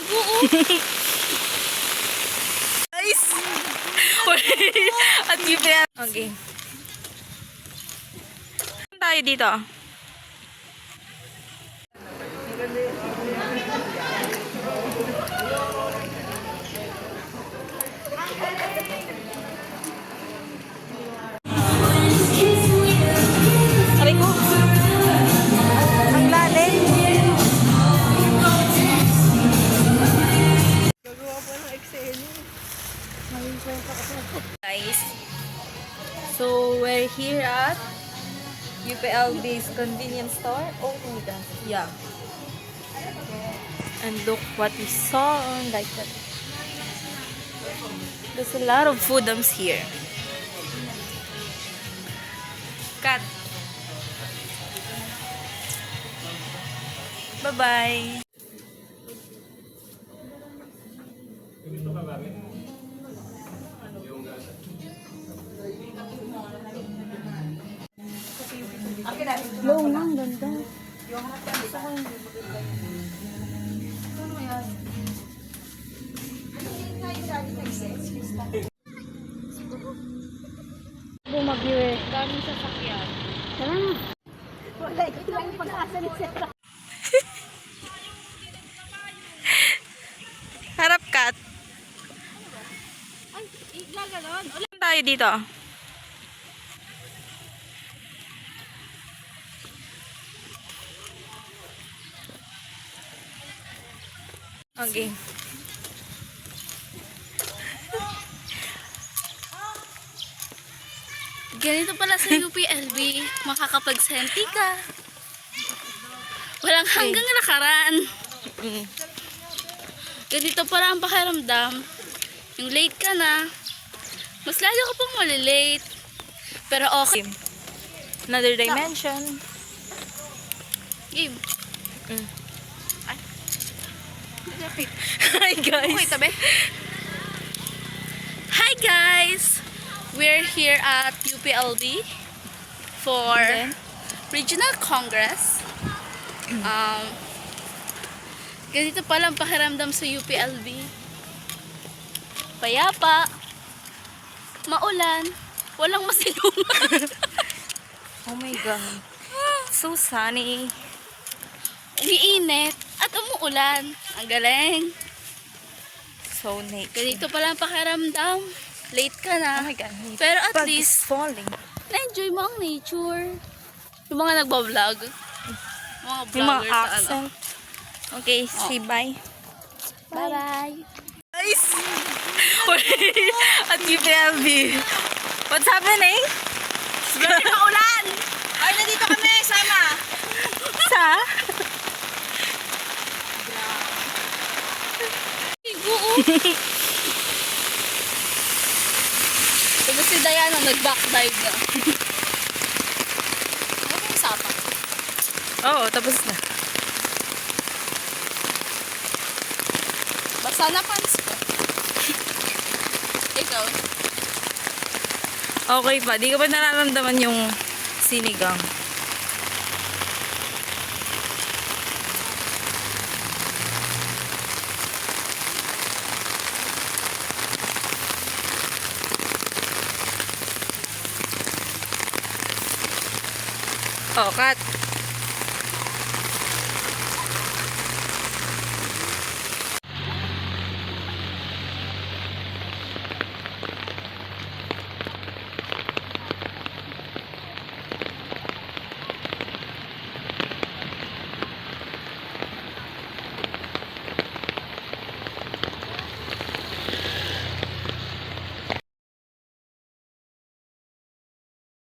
Oo. Guys! At UP. Okay. Saan tayo dito? Aray ko. Ang lalim. Guys, so we're here at UPLB's convenience store. Oh my god. Yeah. And look what we saw. Like that. There's a lot of foodums here. Cut. Bye-bye. Yung ang ganda. Bumagyo eh. Daming sasakyan. Tara na. Wala, ito lang yung pag-asa ni Sera. Harap, Kat. Ay, igaganon. Saan tayo dito? Okay. Ganito pala sa UPLB. Makakapag-senti ka. Walang hanggang nakaraan. Ganito pala ang pakiramdam. Yung late ka na, mas lalo ka pang malilate. Pero okay. Another dimension. Game. Ay. Hi guys. Okay, tabi. Hi guys! We're here at UPLB for Regional Congress. Ganito pala ang pakiramdam sa UPLB. Payapa, maulan, walang masilungan. Oh my god. So sunny. Umiinit at umuulan. Ang galing. So nature. Ganito pala ang pakiramdam. Late ka na. Oh my god. Pero at Bug least, is falling. na-enjoy mo ang nature. Yung mga nagbablog. Mga Yung mga vloggers sa ano. accent. Okay, say bye. Bye-bye. Guys! At UPLB. What's happening? Maulan! Ay, nandito kami, sama! Sa? Oo. Tapos si Diana nag-backdive na. Ano yung usapan? Oo, tapos na. Basta na pants ko. Ikaw? Okay pa, di ka pa nararamdaman yung sinigang. Oh, Kat.